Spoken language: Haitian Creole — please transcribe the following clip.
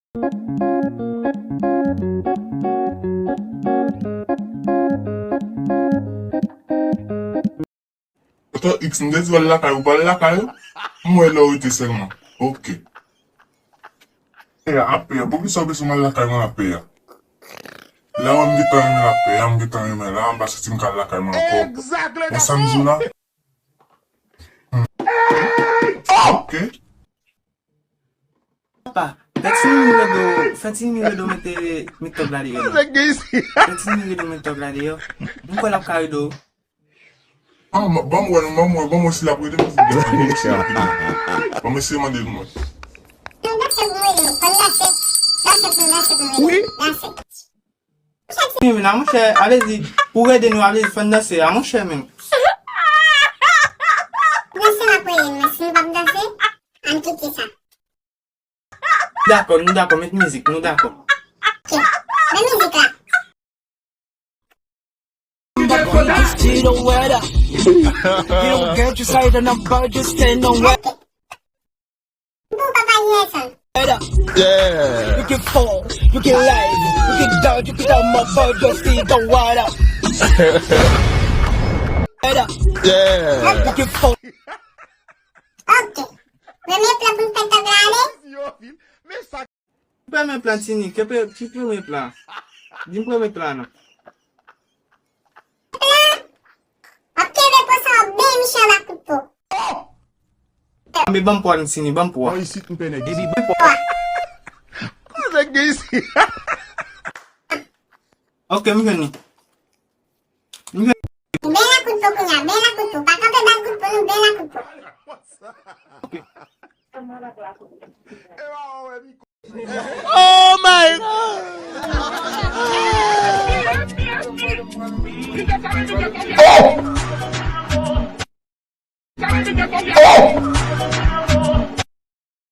Tontonx mwen dezi wè lakay ou pal lakay ou? Mwen lò ite selman. Ok. E apè ya, pou ki sobe souman lakay mwen apè ya. La wè mwen gitan yon apè ya, mwen gitan yon la, mwen basi tim ka lakay mwen akop. Mwen samzou la. Ok. Papa, fèti ni do mette mitok la di yo. Fèti ni do mitok la di yo. Mwen kon ap kare do. Vamos si la pwede mwen si la pwede. Vamos si mwen del mwen. Mwen a mwen chè, alezi, pou rede nou alezi fèn danse, a mwen chè men. Danse la pwede, mwen si nou bab danse, an kiti sa. D'akor, nou d'akor, met mizik, nou d'akor. Ok, men mizik la. You don't wear that. You don't get your side and I'm about to stand on where. Pou papa yeson. Yeah. You can fall, you can lie, you can down, you can down my bird, just see the water. Yeah. You can fall. Ok, premye plan pou pentagrale. Premye plan tini, ki premye plan? Din premye plan nou. Ok, ve posan be Michel la koupo. Ambe ban pou an tini, ban pou an. Baby, ban pou an. Ok, mwen veni. Be la koupo kounya, be la koupo. Pa kape bal koupo nou, be la koupo. Ok. Oh my God. Oh!